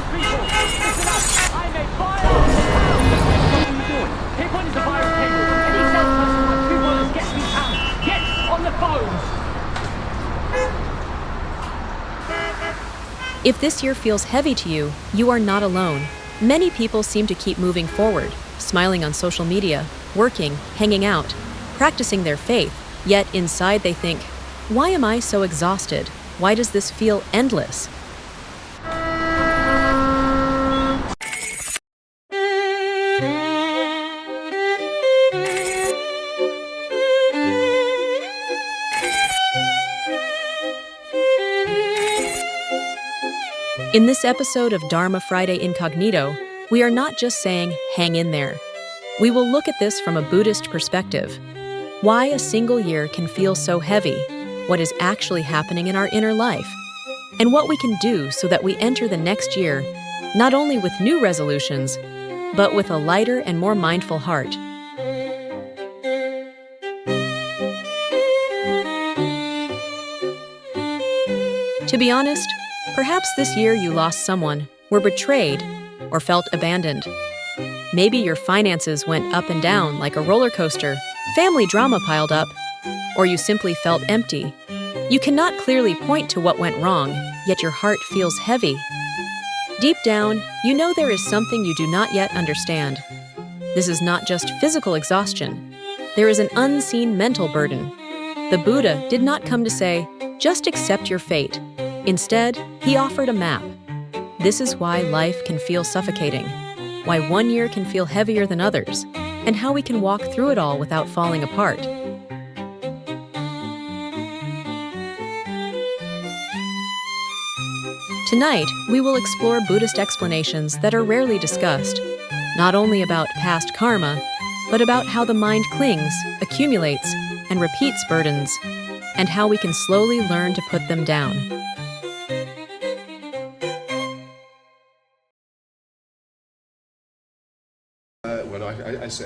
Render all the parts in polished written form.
Townspeople, listen up! I'm a fire! What are you doing? Take one of the fire table. Any salesperson wants $2, get me out. Get on the phones! If this year feels heavy to you, you are not alone. Many people seem to keep moving forward, smiling on social media, working, hanging out, practicing their faith, yet inside they think, why am I so exhausted? Why does this feel endless? In this episode of Dharma Friday Incognito, we are not just saying, hang in there. We will look at this from a Buddhist perspective. Why a single year can feel so heavy, what is actually happening in our inner life, and what we can do so that we enter the next year not only with new resolutions, but with a lighter and more mindful heart. To be honest, perhaps this year you lost someone, were betrayed, or felt abandoned. Maybe your finances went up and down like a roller coaster, family drama piled up, or you simply felt empty. You cannot clearly point to what went wrong, yet your heart feels heavy. Deep down, you know there is something you do not yet understand. This is not just physical exhaustion. There is an unseen mental burden. The Buddha did not come to say, just accept your fate. Instead, he offered a map. This is why life can feel suffocating, why one year can feel heavier than others, and how we can walk through it all without falling apart. Tonight, we will explore Buddhist explanations that are rarely discussed, not only about past karma, but about how the mind clings, accumulates, and repeats burdens, and how we can slowly learn to put them down.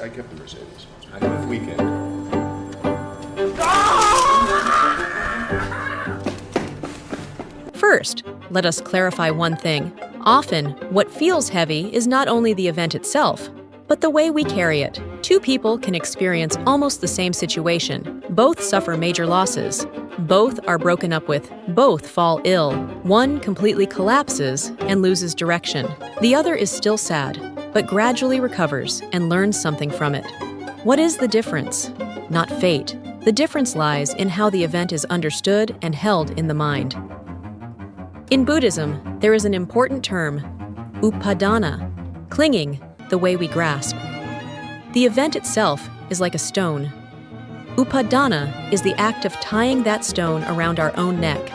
I kept the Mercedes. I had a weekend. First, let us clarify one thing. Often, what feels heavy is not only the event itself, but the way we carry it. Two people can experience almost the same situation. Both suffer major losses. Both are broken up with. Both fall ill. One completely collapses and loses direction. The other is still sad, but gradually recovers and learns something from it. What is the difference? Not fate. The difference lies in how the event is understood and held in the mind. In Buddhism, there is an important term, upādāna, clinging, the way we grasp. The event itself is like a stone. Upādāna is the act of tying that stone around our own neck.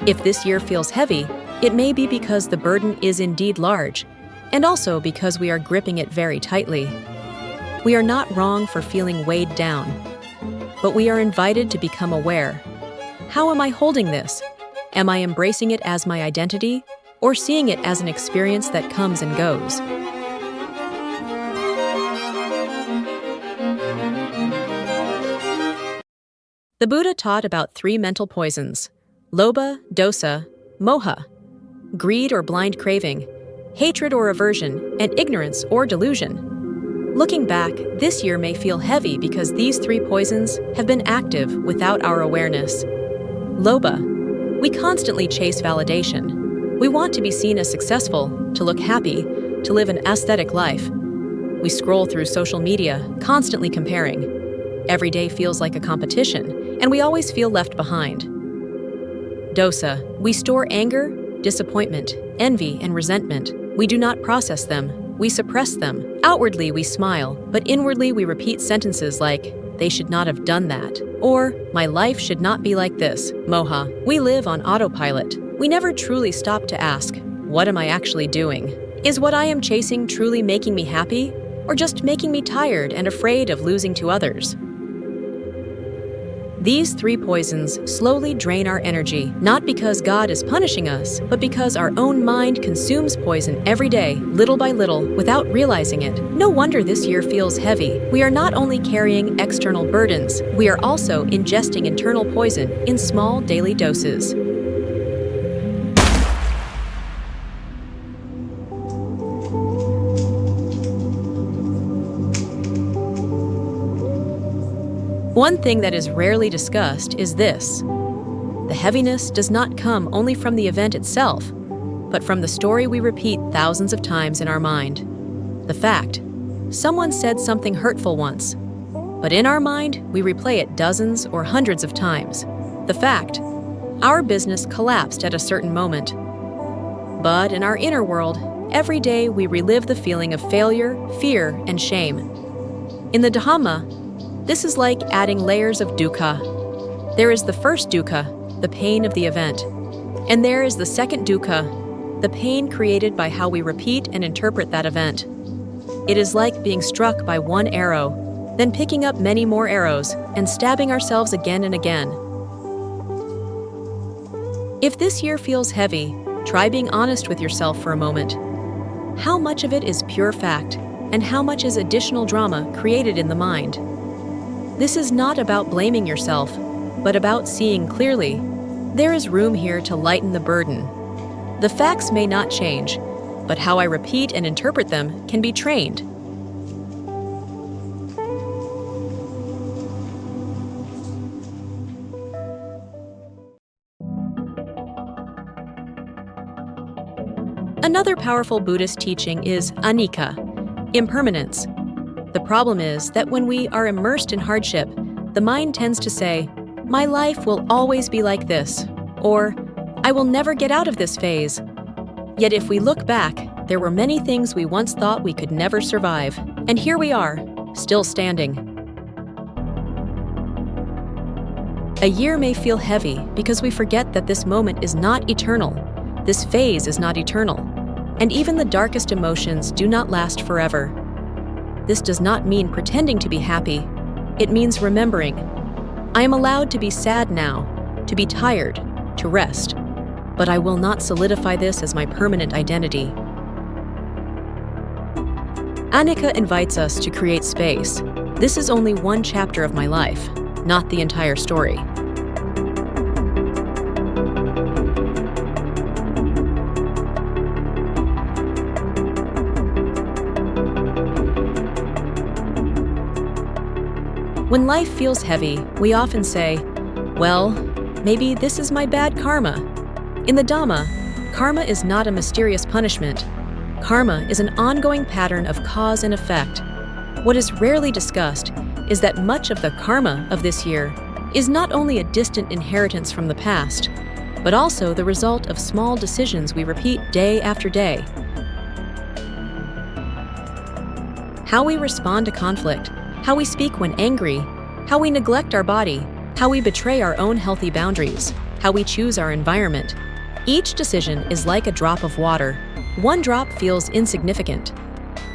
If this year feels heavy, it may be because the burden is indeed large, and also because we are gripping it very tightly. We are not wrong for feeling weighed down, but we are invited to become aware. How am I holding this? Am I embracing it as my identity, or seeing it as an experience that comes and goes? The Buddha taught about 3 mental poisons: lobha, dosa, moha, greed or blind craving, hatred or aversion, and ignorance or delusion. Looking back, this year may feel heavy because these 3 poisons have been active without our awareness. Lobha. We constantly chase validation. We want to be seen as successful, to look happy, to live an aesthetic life. We scroll through social media, constantly comparing. Every day feels like a competition, and we always feel left behind. Dosa. We store anger, disappointment, envy, and resentment. We do not process them. We suppress them. Outwardly, we smile, but inwardly we repeat sentences like, they should not have done that, or my life should not be like this. Moha. We live on autopilot. We never truly stop to ask, what am I actually doing? Is what I am chasing truly making me happy, or just making me tired and afraid of losing to others? These 3 poisons slowly drain our energy, not because God is punishing us, but because our own mind consumes poison every day, little by little, without realizing it. No wonder this year feels heavy. We are not only carrying external burdens, we are also ingesting internal poison in small daily doses. One thing that is rarely discussed is this. The heaviness does not come only from the event itself, but from the story we repeat thousands of times in our mind. The fact, someone said something hurtful once, but in our mind, we replay it dozens or hundreds of times. The fact, our business collapsed at a certain moment. But in our inner world, every day we relive the feeling of failure, fear, and shame. In the Dhamma, this is like adding layers of dukkha. There is the first dukkha, the pain of the event. And there is the second dukkha, the pain created by how we repeat and interpret that event. It is like being struck by one arrow, then picking up many more arrows and stabbing ourselves again and again. If this year feels heavy, try being honest with yourself for a moment. How much of it is pure fact, and how much is additional drama created in the mind? This is not about blaming yourself, but about seeing clearly. There is room here to lighten the burden. The facts may not change, but how I repeat and interpret them can be trained. Another powerful Buddhist teaching is anicca, impermanence. The problem is that when we are immersed in hardship, the mind tends to say, "My life will always be like this," or "I will never get out of this phase." Yet if we look back, there were many things we once thought we could never survive, and here we are, still standing. A year may feel heavy because we forget that this moment is not eternal. This phase is not eternal. And even the darkest emotions do not last forever. This does not mean pretending to be happy. It means remembering. I am allowed to be sad now, to be tired, to rest, but I will not solidify this as my permanent identity. Anicca invites us to create space. This is only one chapter of my life, not the entire story. When life feels heavy, we often say, well, maybe this is my bad karma. In the Dhamma, karma is not a mysterious punishment. Karma is an ongoing pattern of cause and effect. What is rarely discussed is that much of the karma of this year is not only a distant inheritance from the past, but also the result of small decisions we repeat day after day. How we respond to conflict, how we speak when angry, how we neglect our body, how we betray our own healthy boundaries, how we choose our environment. Each decision is like a drop of water. One drop feels insignificant,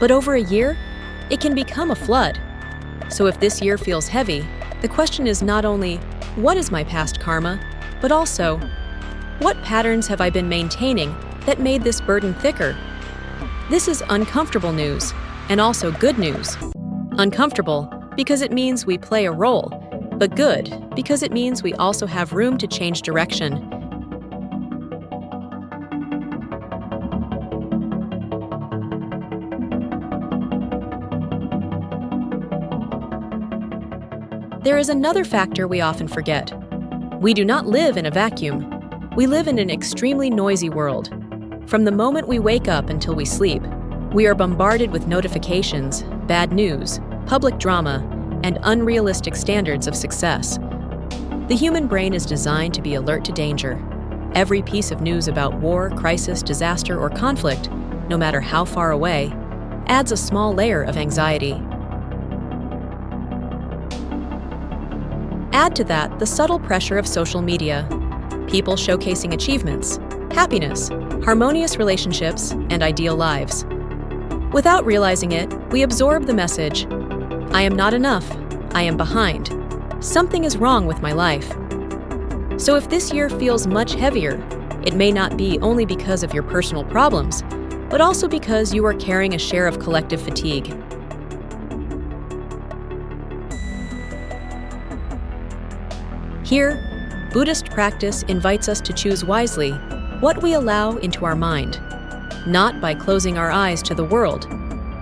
but over a year, it can become a flood. So if this year feels heavy, the question is not only, what is my past karma, but also, what patterns have I been maintaining that made this burden thicker? This is uncomfortable news, and also good news. Uncomfortable because it means we play a role, but good because it means we also have room to change direction. There is another factor we often forget. We do not live in a vacuum. We live in an extremely noisy world. From the moment we wake up until we sleep, we are bombarded with notifications, bad news, public drama, and unrealistic standards of success. The human brain is designed to be alert to danger. Every piece of news about war, crisis, disaster, or conflict, no matter how far away, adds a small layer of anxiety. Add to that the subtle pressure of social media, people showcasing achievements, happiness, harmonious relationships, and ideal lives. Without realizing it, we absorb the message, I am not enough, I am behind, something is wrong with my life. So if this year feels much heavier, it may not be only because of your personal problems, but also because you are carrying a share of collective fatigue. Here, Buddhist practice invites us to choose wisely what we allow into our mind, not by closing our eyes to the world,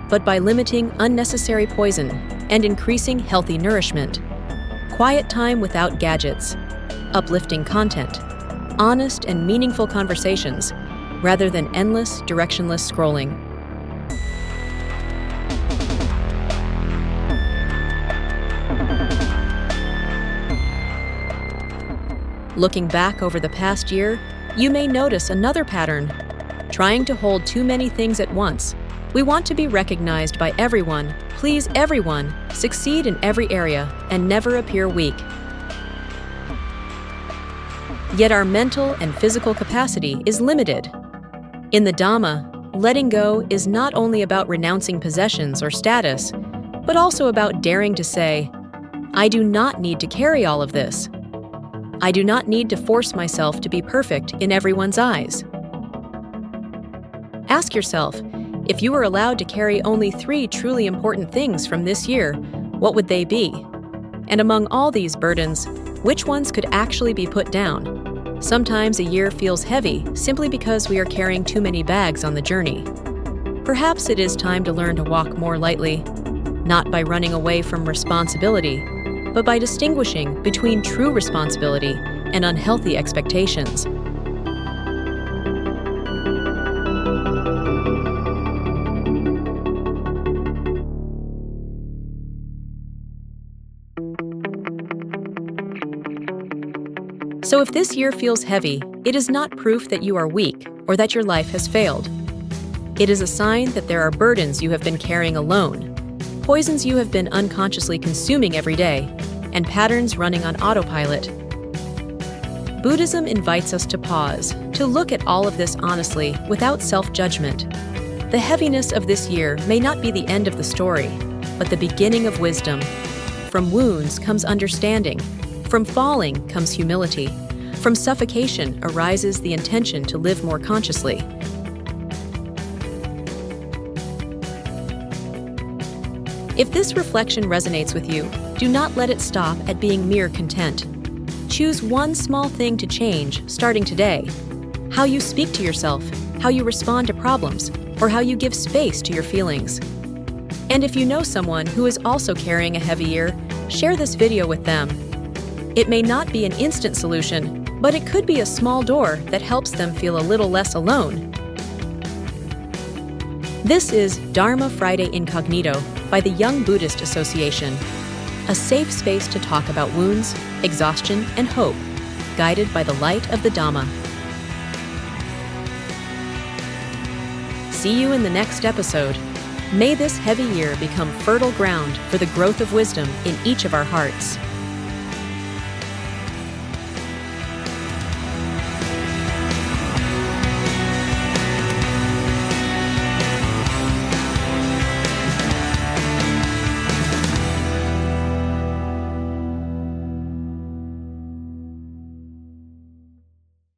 but by limiting unnecessary poison and increasing healthy nourishment. quiet time without gadgets, uplifting content, honest and meaningful conversations, rather than endless, directionless scrolling. Looking back over the past year, you may notice another pattern. Trying to hold too many things at once. We want to be recognized by everyone, please everyone, succeed in every area, and never appear weak. Yet our mental and physical capacity is limited. In the Dhamma, letting go is not only about renouncing possessions or status, but also about daring to say, I do not need to carry all of this. I do not need to force myself to be perfect in everyone's eyes. Ask yourself, if you were allowed to carry only 3 truly important things from this year, what would they be? And among all these burdens, which ones could actually be put down? Sometimes a year feels heavy simply because we are carrying too many bags on the journey. Perhaps it is time to learn to walk more lightly, not by running away from responsibility, but by distinguishing between true responsibility and unhealthy expectations. So if this year feels heavy, it is not proof that you are weak or that your life has failed. It is a sign that there are burdens you have been carrying alone, poisons you have been unconsciously consuming every day, and patterns running on autopilot. Buddhism invites us to pause, to look at all of this honestly, without self-judgment. The heaviness of this year may not be the end of the story, but the beginning of wisdom. From wounds comes understanding. From falling comes humility. From suffocation arises the intention to live more consciously. If this reflection resonates with you, do not let it stop at being mere content. Choose one small thing to change, starting today. How you speak to yourself, how you respond to problems, or how you give space to your feelings. And if you know someone who is also carrying a heavy year, share this video with them. It may not be an instant solution, but it could be a small door that helps them feel a little less alone. This is Dharma Friday Incognito by the Young Buddhist Association, a safe space to talk about wounds, exhaustion, and hope, guided by the light of the Dhamma. See you in the next episode. May this heavy year become fertile ground for the growth of wisdom in each of our hearts.